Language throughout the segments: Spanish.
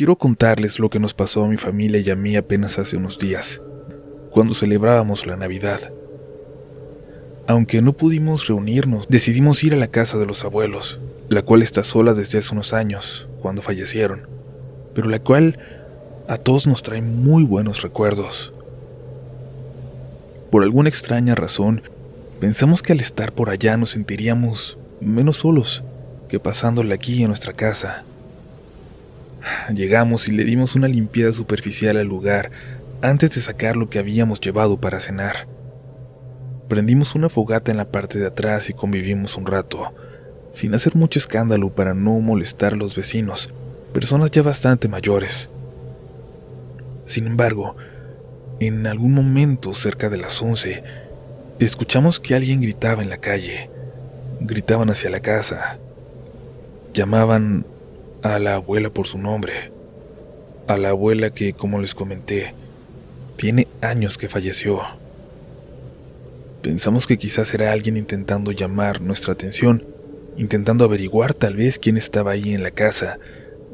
quiero contarles lo que nos pasó a mi familia y a mí apenas hace unos días, cuando celebrábamos la Navidad. Aunque no pudimos reunirnos, decidimos ir a la casa de los abuelos, la cual está sola desde hace unos años, cuando fallecieron, pero la cual a todos nos trae muy buenos recuerdos. Por alguna extraña razón, pensamos que al estar por allá nos sentiríamos menos solos que pasándola aquí en nuestra casa. Llegamos y le dimos una limpieza superficial al lugar antes de sacar lo que habíamos llevado para cenar. Prendimos una fogata en la parte de atrás y convivimos un rato, sin hacer mucho escándalo para no molestar a los vecinos, personas ya bastante mayores. Sin embargo, en algún momento cerca de las 11, escuchamos que alguien gritaba en la calle. Gritaban hacia la casa. Llamaban a la abuela por su nombre. A la abuela que, como les comenté, tiene años que falleció. Pensamos que quizás era alguien intentando llamar nuestra atención, intentando averiguar tal vez quién estaba ahí en la casa,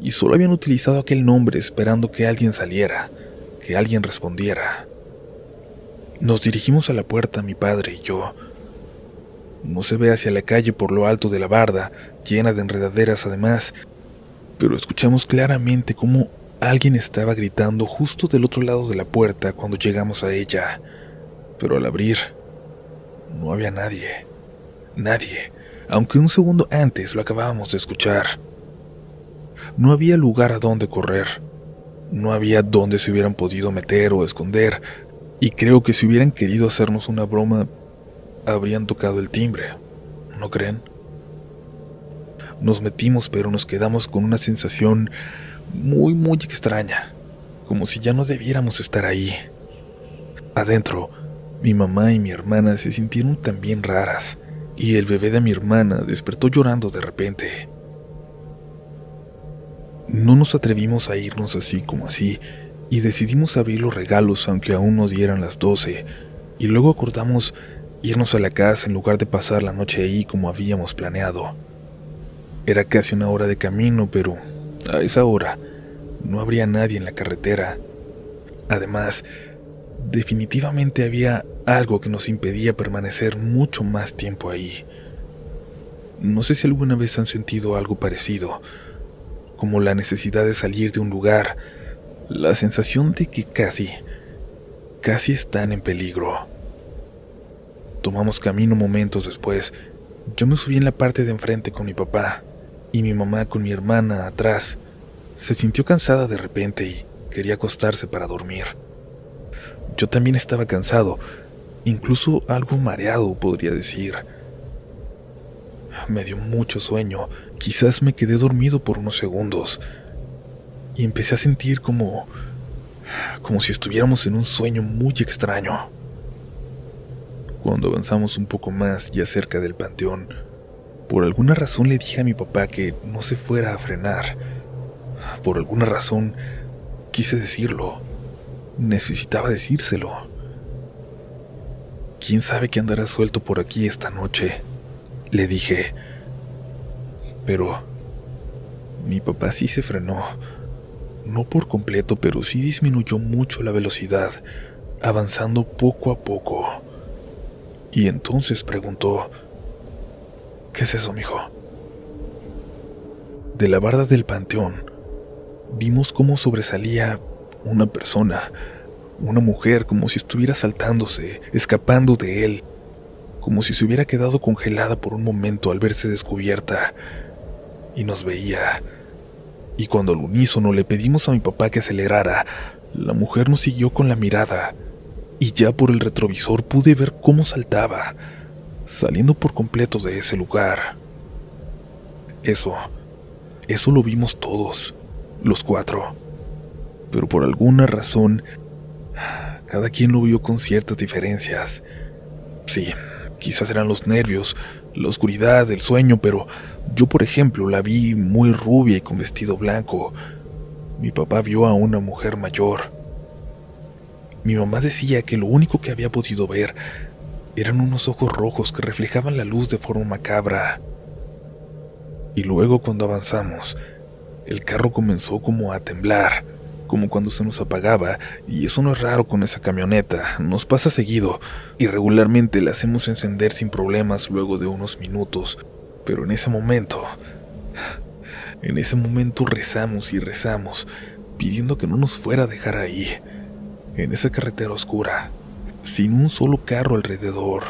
y solo habían utilizado aquel nombre esperando que alguien saliera, que alguien respondiera. Nos dirigimos a la puerta, mi padre y yo. No se ve hacia la calle por lo alto de la barda, llena de enredaderas además, pero escuchamos claramente cómo alguien estaba gritando justo del otro lado de la puerta cuando llegamos a ella. Pero al abrir, no había nadie, aunque un segundo antes lo acabábamos de escuchar. No había lugar a donde correr, no había donde se hubieran podido meter o esconder, y creo que si hubieran querido hacernos una broma, habrían tocado el timbre, ¿no creen? Nos metimos, pero nos quedamos con una sensación muy extraña, como si ya no debiéramos estar ahí. Adentro, mi mamá y mi hermana se sintieron también raras, y el bebé de mi hermana despertó llorando de repente. No nos atrevimos a irnos así como así, y decidimos abrir los regalos aunque aún no dieran las 12, y luego acordamos irnos a la casa en lugar de pasar la noche ahí como habíamos planeado. Era casi una hora de camino, pero a esa hora no habría nadie en la carretera. Además, definitivamente había algo que nos impedía permanecer mucho más tiempo ahí. No sé si alguna vez han sentido algo parecido, como la necesidad de salir de un lugar, la sensación de que casi están en peligro. Tomamos camino momentos después. Yo me subí en la parte de enfrente con mi papá, y mi mamá con mi hermana atrás. Se sintió cansada de repente y quería acostarse para dormir. Yo también estaba cansado, incluso algo mareado, podría decir. Me dio mucho sueño, quizás me quedé dormido por unos segundos, y empecé a sentir como si estuviéramos en un sueño muy extraño. Cuando avanzamos un poco más ya cerca del panteón, por alguna razón le dije a mi papá que no se fuera a frenar. Por alguna razón quise decirlo. Necesitaba decírselo. ¿Quién sabe que andará suelto por aquí esta noche?, le dije. Pero mi papá sí se frenó. No por completo, pero sí disminuyó mucho la velocidad, avanzando poco a poco. Y entonces preguntó: ¿qué es eso, mijo? De la barda del panteón, vimos cómo sobresalía una persona, una mujer, como si estuviera saltándose, escapando de él, como si se hubiera quedado congelada por un momento al verse descubierta, y nos veía. Y cuando al unísono le pedimos a mi papá que acelerara, la mujer nos siguió con la mirada, y ya por el retrovisor pude ver cómo saltaba, saliendo por completo de ese lugar. Eso lo vimos todos, los 4. Pero por alguna razón, cada quien lo vio con ciertas diferencias. Sí, quizás eran los nervios, la oscuridad, el sueño, pero yo, por ejemplo, la vi muy rubia y con vestido blanco. Mi papá vio a una mujer mayor. Mi mamá decía que lo único que había podido ver eran unos ojos rojos que reflejaban la luz de forma macabra. Y luego, cuando avanzamos, El carro comenzó como a temblar, como cuando se nos apagaba, y eso no es raro con esa camioneta, nos pasa seguido, y regularmente la hacemos encender sin problemas luego de unos minutos, pero en ese momento rezamos y rezamos, pidiendo que no nos fuera a dejar ahí, en esa carretera oscura, sin un solo carro alrededor,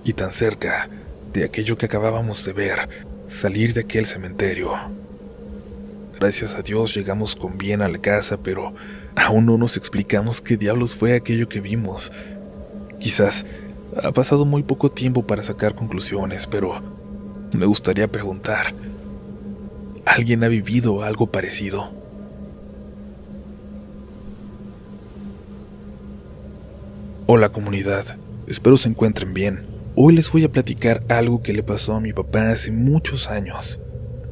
y tan cerca de aquello que acabábamos de ver, salir de aquel cementerio. Gracias a Dios llegamos con bien a la casa, pero aún no nos explicamos qué diablos fue aquello que vimos. Quizás ha pasado muy poco tiempo para sacar conclusiones, pero me gustaría preguntar, ¿alguien ha vivido algo parecido? Hola comunidad, espero se encuentren bien. Hoy les voy a platicar algo que le pasó a mi papá hace muchos años.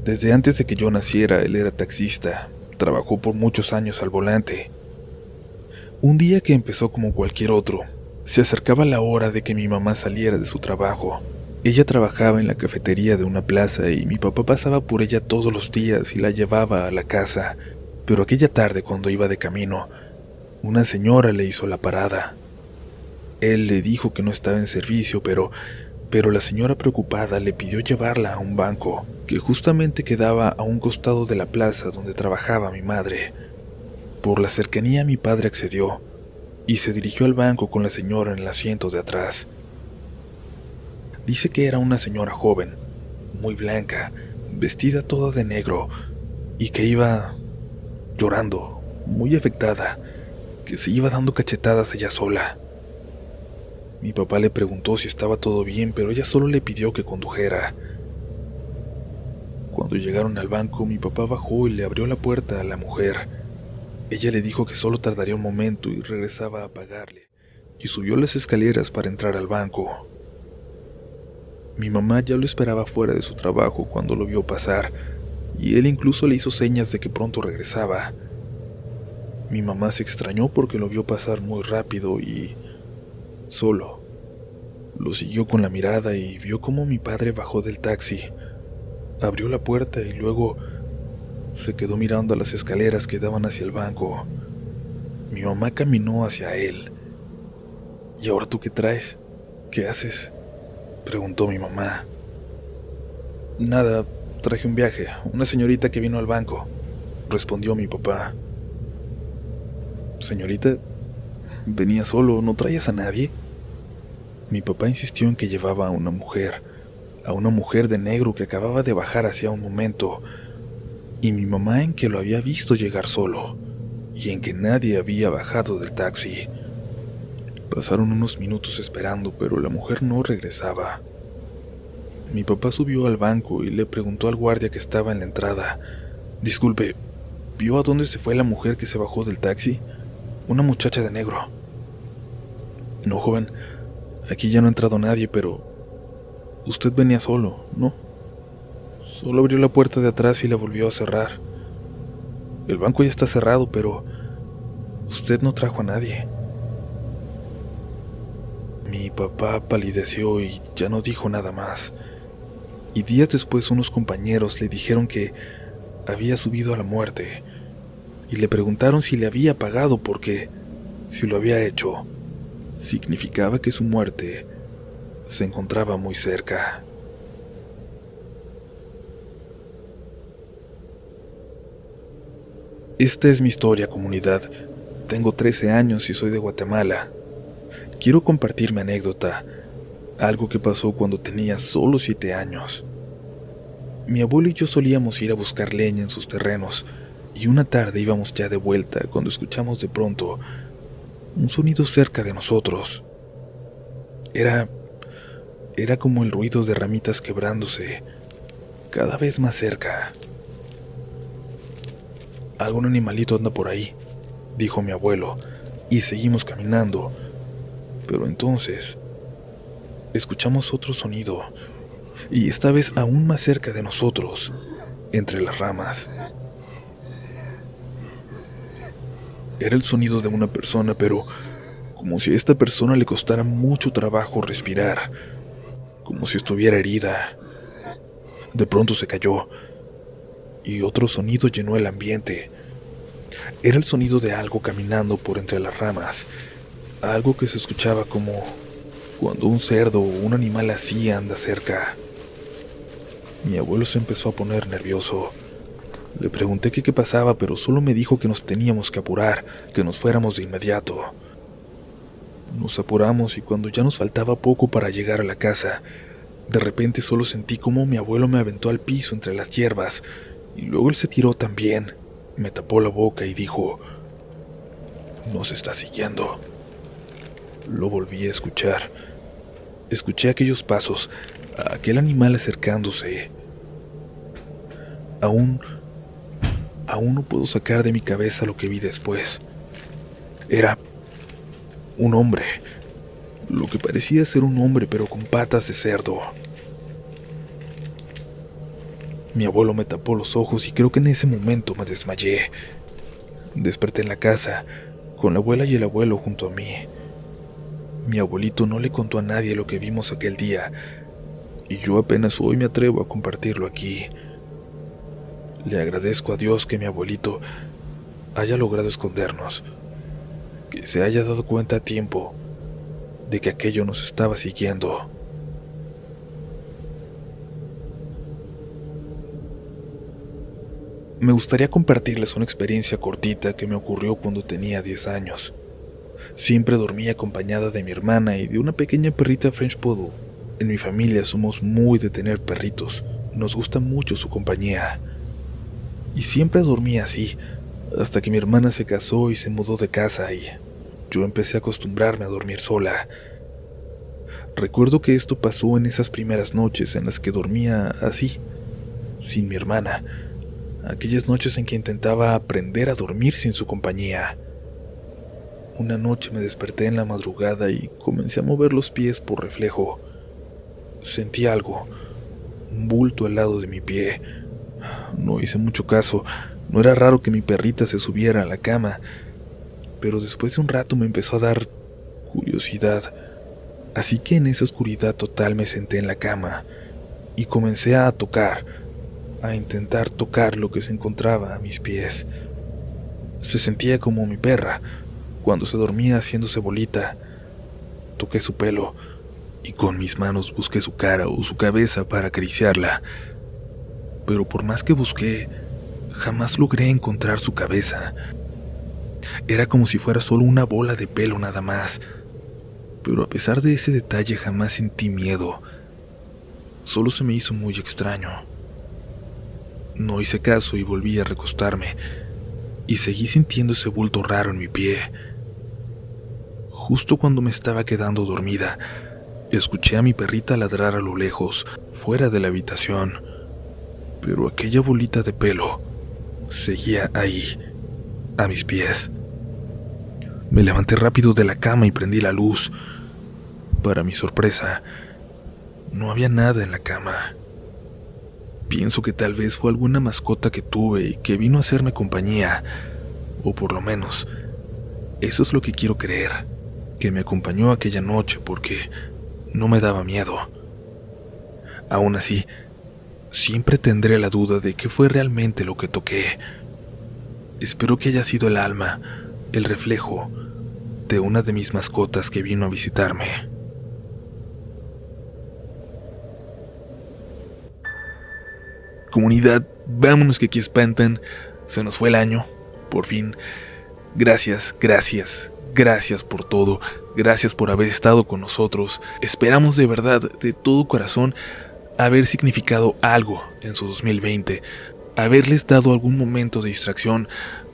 Desde antes de que yo naciera, él era taxista, trabajó por muchos años al volante. Un día que empezó como cualquier otro, se acercaba la hora de que mi mamá saliera de su trabajo. Ella trabajaba en la cafetería de una plaza y mi papá pasaba por ella todos los días y la llevaba a la casa. Pero aquella tarde, cuando iba de camino, una señora le hizo la parada. Él le dijo que no estaba en servicio, pero la señora preocupada le pidió llevarla a un banco que justamente quedaba a un costado de la plaza donde trabajaba mi madre. Por la cercanía mi padre accedió y se dirigió al banco con la señora en el asiento de atrás. Dice que era una señora joven, muy blanca, vestida toda de negro y que iba llorando, muy afectada, que se iba dando cachetadas ella sola. Mi papá le preguntó si estaba todo bien, pero ella solo le pidió que condujera. Cuando llegaron al banco, mi papá bajó y le abrió la puerta a la mujer. Ella le dijo que solo tardaría un momento y regresaba a pagarle, y subió las escaleras para entrar al banco. Mi mamá ya lo esperaba fuera de su trabajo cuando lo vio pasar, y él incluso le hizo señas de que pronto regresaba. Mi mamá se extrañó porque lo vio pasar muy rápido y solo. Lo siguió con la mirada y vio cómo mi padre bajó del taxi, abrió la puerta y luego se quedó mirando a las escaleras que daban hacia el banco. Mi mamá caminó hacia él. ¿Y ahora tú qué traes? ¿Qué haces?, preguntó mi mamá. Nada, traje un viaje, una señorita que vino al banco, respondió mi papá. ¿Señorita? ¿Venía solo? ¿No traías a nadie? Mi papá insistió en que llevaba a una mujer de negro que acababa de bajar hacía un momento, y mi mamá en que lo había visto llegar solo, y en que nadie había bajado del taxi. Pasaron unos minutos esperando, pero la mujer no regresaba. Mi papá subió al banco y le preguntó al guardia que estaba en la entrada: «Disculpe, ¿vio a dónde se fue la mujer que se bajó del taxi? Una muchacha de negro». «No, joven, aquí ya no ha entrado nadie, pero usted venía solo, ¿no? Solo abrió la puerta de atrás y la volvió a cerrar. El banco ya está cerrado, pero usted no trajo a nadie». Mi papá palideció y ya no dijo nada más. Y días después unos compañeros le dijeron que había subido a la muerte y le preguntaron si le había pagado porque, si lo había hecho, significaba que su muerte se encontraba muy cerca. Esta es mi historia, comunidad. Tengo 13 años y soy de Guatemala. Quiero compartir mi anécdota, algo que pasó cuando tenía solo 7 años. Mi abuelo y yo solíamos ir a buscar leña en sus terrenos, y una tarde íbamos ya de vuelta cuando escuchamos de pronto un sonido cerca de nosotros. Era como el ruido de ramitas quebrándose, cada vez más cerca. «Algún animalito anda por ahí», dijo mi abuelo, y seguimos caminando. Pero entonces escuchamos otro sonido, y esta vez aún más cerca de nosotros, entre las ramas. Era el sonido de una persona, pero como si a esta persona le costara mucho trabajo respirar, como si estuviera herida. De pronto se cayó, y otro sonido llenó el ambiente. Era el sonido de algo caminando por entre las ramas, algo que se escuchaba como cuando un cerdo o un animal así anda cerca. Mi abuelo se empezó a poner nervioso. Le pregunté qué pasaba, pero solo me dijo que nos teníamos que apurar, que nos fuéramos de inmediato. Nos apuramos y cuando ya nos faltaba poco para llegar a la casa, de repente solo sentí como mi abuelo me aventó al piso entre las hierbas y luego él se tiró también, me tapó la boca y dijo: «Nos está siguiendo». Lo volví a escuchar. Escuché aquellos pasos, a aquel animal acercándose. Aún no puedo sacar de mi cabeza lo que vi después. Era un hombre, lo que parecía ser un hombre pero con patas de cerdo. Mi abuelo me tapó los ojos y creo que en ese momento me desmayé. Desperté en la casa, con la abuela y el abuelo junto a mí. Mi abuelito no le contó a nadie lo que vimos aquel día, y yo apenas hoy me atrevo a compartirlo aquí. Le agradezco a Dios que mi abuelito haya logrado escondernos, que se haya dado cuenta a tiempo de que aquello nos estaba siguiendo. Me gustaría compartirles una experiencia cortita que me ocurrió cuando tenía 10 años. Siempre dormí acompañada de mi hermana y de una pequeña perrita French Poodle. En mi familia somos muy de tener perritos, nos gusta mucho su compañía. Y siempre dormí así, hasta que mi hermana se casó y se mudó de casa y yo empecé a acostumbrarme a dormir sola. Recuerdo que esto pasó en esas primeras noches en las que dormía así, sin mi hermana, aquellas noches en que intentaba aprender a dormir sin su compañía. Una noche me desperté en la madrugada y comencé a mover los pies por reflejo. Sentí algo, un bulto al lado de mi pie. No hice mucho caso, no era raro que mi perrita se subiera a la cama, pero después de un rato me empezó a dar curiosidad, así que en esa oscuridad total me senté en la cama y comencé a intentar tocar lo que se encontraba a mis pies. Se sentía como mi perra, cuando se dormía haciéndose bolita. Toqué su pelo y con mis manos busqué su cara o su cabeza para acariciarla. Pero por más que busqué, jamás logré encontrar su cabeza. Era como si fuera solo una bola de pelo nada más. Pero a pesar de ese detalle jamás sentí miedo. Solo se me hizo muy extraño. No hice caso y volví a recostarme. Y seguí sintiendo ese bulto raro en mi pie. Justo cuando me estaba quedando dormida, escuché a mi perrita ladrar a lo lejos, fuera de la habitación. Pero aquella bolita de pelo seguía ahí, a mis pies. Me levanté rápido de la cama y prendí la luz. Para mi sorpresa, no había nada en la cama. Pienso que tal vez fue alguna mascota que tuve y que vino a hacerme compañía, o por lo menos, eso es lo que quiero creer, que me acompañó aquella noche porque no me daba miedo. Aún así, siempre tendré la duda de qué fue realmente lo que toqué. Espero que haya sido el alma, el reflejo de una de mis mascotas que vino a visitarme. Comunidad, vámonos que aquí espantan. Se nos fue el año, por fin. Gracias por todo. Gracias por haber estado con nosotros. Esperamos de verdad, de todo corazón, haber significado algo en su 2020. Haberles dado algún momento de distracción.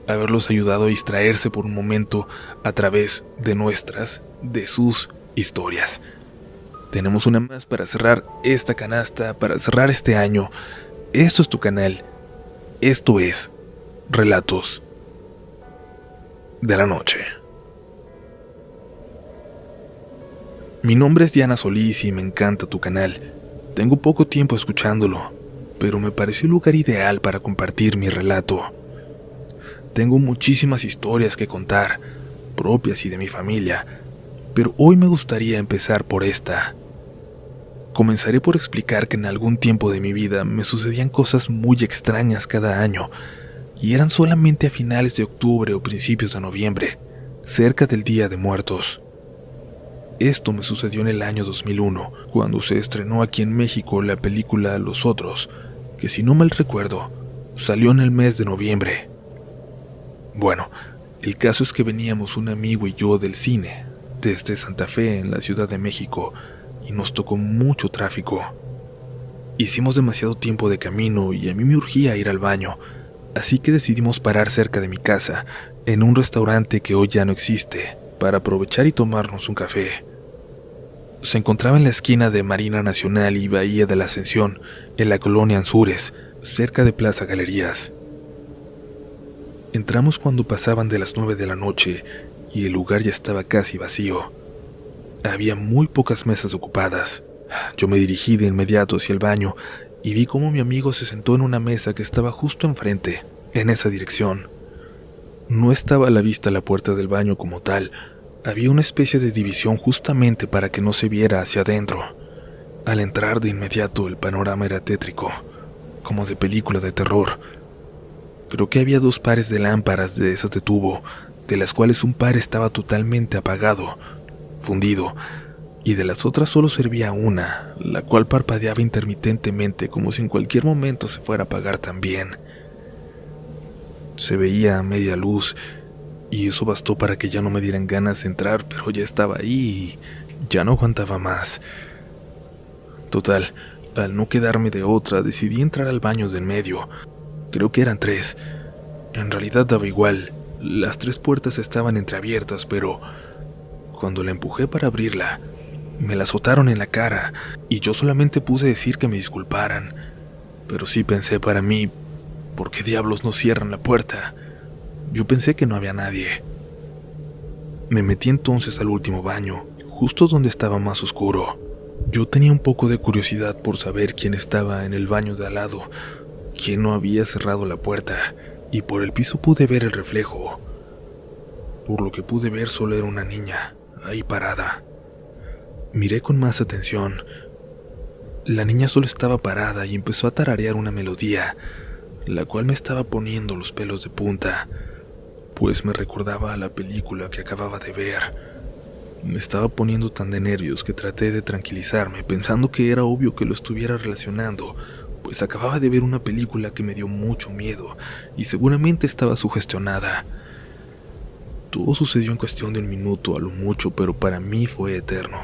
Haberlos ayudado a distraerse por un momento a través de sus historias. Tenemos una más para cerrar esta canasta, para cerrar este año. Esto es tu canal. Esto es Relatos de la Noche. Mi nombre es Diana Solís y me encanta tu canal. Tengo poco tiempo escuchándolo, pero me pareció el lugar ideal para compartir mi relato. Tengo muchísimas historias que contar, propias y de mi familia, pero hoy me gustaría empezar por esta. Comenzaré por explicar que en algún tiempo de mi vida me sucedían cosas muy extrañas cada año, y eran solamente a finales de octubre o principios de noviembre, cerca del Día de Muertos. Esto me sucedió en el año 2001, cuando se estrenó aquí en México la película Los Otros, que si no mal recuerdo, salió en el mes de noviembre. Bueno, el caso es que veníamos un amigo y yo del cine, desde Santa Fe en la Ciudad de México, y nos tocó mucho tráfico. Hicimos demasiado tiempo de camino y a mí me urgía ir al baño, así que decidimos parar cerca de mi casa, en un restaurante que hoy ya no existe, para aprovechar y tomarnos un café. Se encontraba en la esquina de Marina Nacional y Bahía de la Ascensión, en la colonia Anzures, cerca de Plaza Galerías. Entramos cuando pasaban de las 9 de la noche y el lugar ya estaba casi vacío. Había muy pocas mesas ocupadas. Yo me dirigí de inmediato hacia el baño y vi cómo mi amigo se sentó en una mesa que estaba justo enfrente, en esa dirección. No estaba a la vista la puerta del baño como tal. Había una especie de división justamente para que no se viera hacia adentro. Al entrar de inmediato el panorama era tétrico, como de película de terror. Creo que había 2 pares de lámparas de esas de tubo, de las cuales un par estaba totalmente apagado, fundido, y de las otras solo servía una, la cual parpadeaba intermitentemente como si en cualquier momento se fuera a apagar también. Se veía a media luz, y eso bastó para que ya no me dieran ganas de entrar, pero ya estaba ahí y ya no aguantaba más. Total, al no quedarme de otra, decidí entrar al baño del medio. Creo que eran 3. En realidad daba igual, las 3 puertas estaban entreabiertas, pero cuando la empujé para abrirla, me la azotaron en la cara y yo solamente pude decir que me disculparan. Pero sí pensé para mí, ¿por qué diablos no cierran la puerta? Yo pensé que no había nadie. Me metí entonces al último baño, justo donde estaba más oscuro. Yo tenía un poco de curiosidad por saber quién estaba en el baño de al lado, quién no había cerrado la puerta, y por el piso pude ver el reflejo. Por lo que pude ver solo era una niña, ahí parada. Miré con más atención. La niña solo estaba parada y empezó a tararear una melodía, la cual me estaba poniendo los pelos de punta, pues me recordaba a la película que acababa de ver. Me estaba poniendo tan de nervios que traté de tranquilizarme, pensando que era obvio que lo estuviera relacionando, pues acababa de ver una película que me dio mucho miedo y seguramente estaba sugestionada. Todo sucedió en cuestión de 1 minuto a lo mucho, pero para mí fue eterno.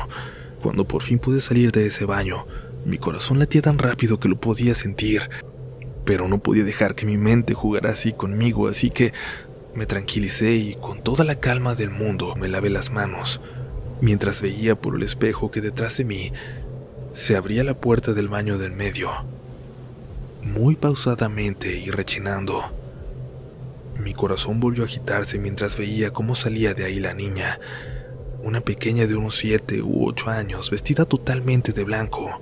Cuando por fin pude salir de ese baño, mi corazón latía tan rápido que lo podía sentir, pero no podía dejar que mi mente jugara así conmigo, así que me tranquilicé y con toda la calma del mundo me lavé las manos, mientras veía por el espejo que detrás de mí se abría la puerta del baño del medio, muy pausadamente y rechinando. Mi corazón volvió a agitarse mientras veía cómo salía de ahí la niña, una pequeña de unos 7 u 8 años, vestida totalmente de blanco,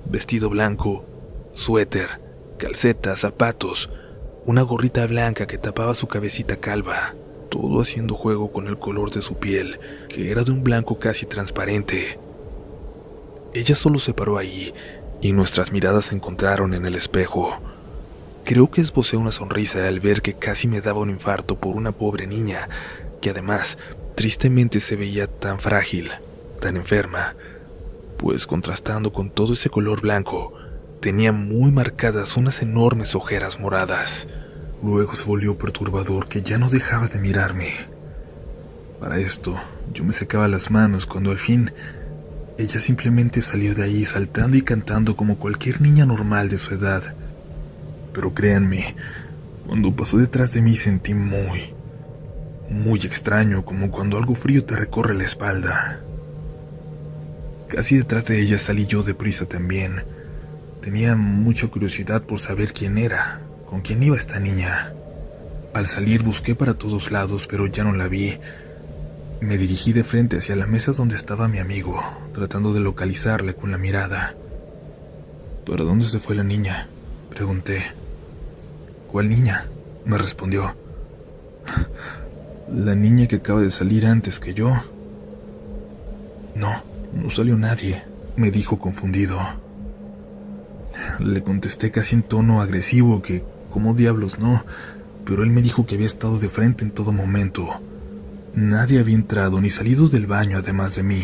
vestido blanco, suéter, calcetas, zapatos, una gorrita blanca que tapaba su cabecita calva, todo haciendo juego con el color de su piel, que era de un blanco casi transparente. Ella solo se paró ahí, y nuestras miradas se encontraron en el espejo. Creo que esbocé una sonrisa al ver que casi me daba un infarto por una pobre niña, que además, tristemente se veía tan frágil, tan enferma, pues contrastando con todo ese color blanco, tenía muy marcadas unas enormes ojeras moradas. Luego se volvió perturbador que ya no dejaba de mirarme. Para esto, yo me secaba las manos cuando al fin ella simplemente salió de ahí saltando y cantando como cualquier niña normal de su edad. Pero créanme, cuando pasó detrás de mí sentí muy extraño, como cuando algo frío te recorre la espalda. Casi detrás de ella salí yo deprisa también. Tenía mucha curiosidad por saber quién era, con quién iba esta niña. Al salir busqué para todos lados, pero ya no la vi. Me dirigí de frente hacia la mesa donde estaba mi amigo, tratando de localizarla con la mirada. ¿Para dónde se fue la niña?, pregunté. ¿Cuál niña?, me respondió. La niña que acaba de salir antes que yo. No salió nadie, me dijo confundido. Le contesté casi en tono agresivo que, ¿cómo diablos no? Pero él me dijo que había estado de frente en todo momento. Nadie había entrado ni salido del baño además de mí.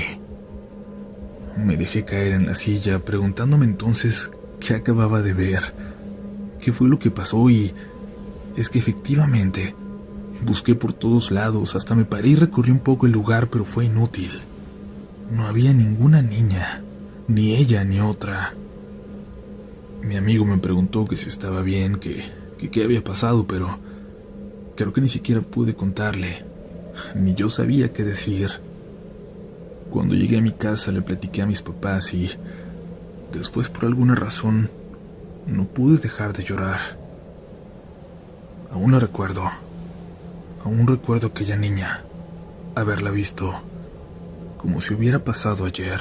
Me dejé caer en la silla, preguntándome entonces qué acababa de ver, qué fue lo que pasó, y es que efectivamente busqué por todos lados, hasta me paré y recorrí un poco el lugar, pero fue inútil. No había ninguna niña, ni ella ni otra. Mi amigo me preguntó que si estaba bien, que qué había pasado, pero creo que ni siquiera pude contarle, ni yo sabía qué decir. Cuando llegué a mi casa le platiqué a mis papás y después, por alguna razón, no pude dejar de llorar. Aún recuerdo aquella niña, haberla visto como si hubiera pasado ayer.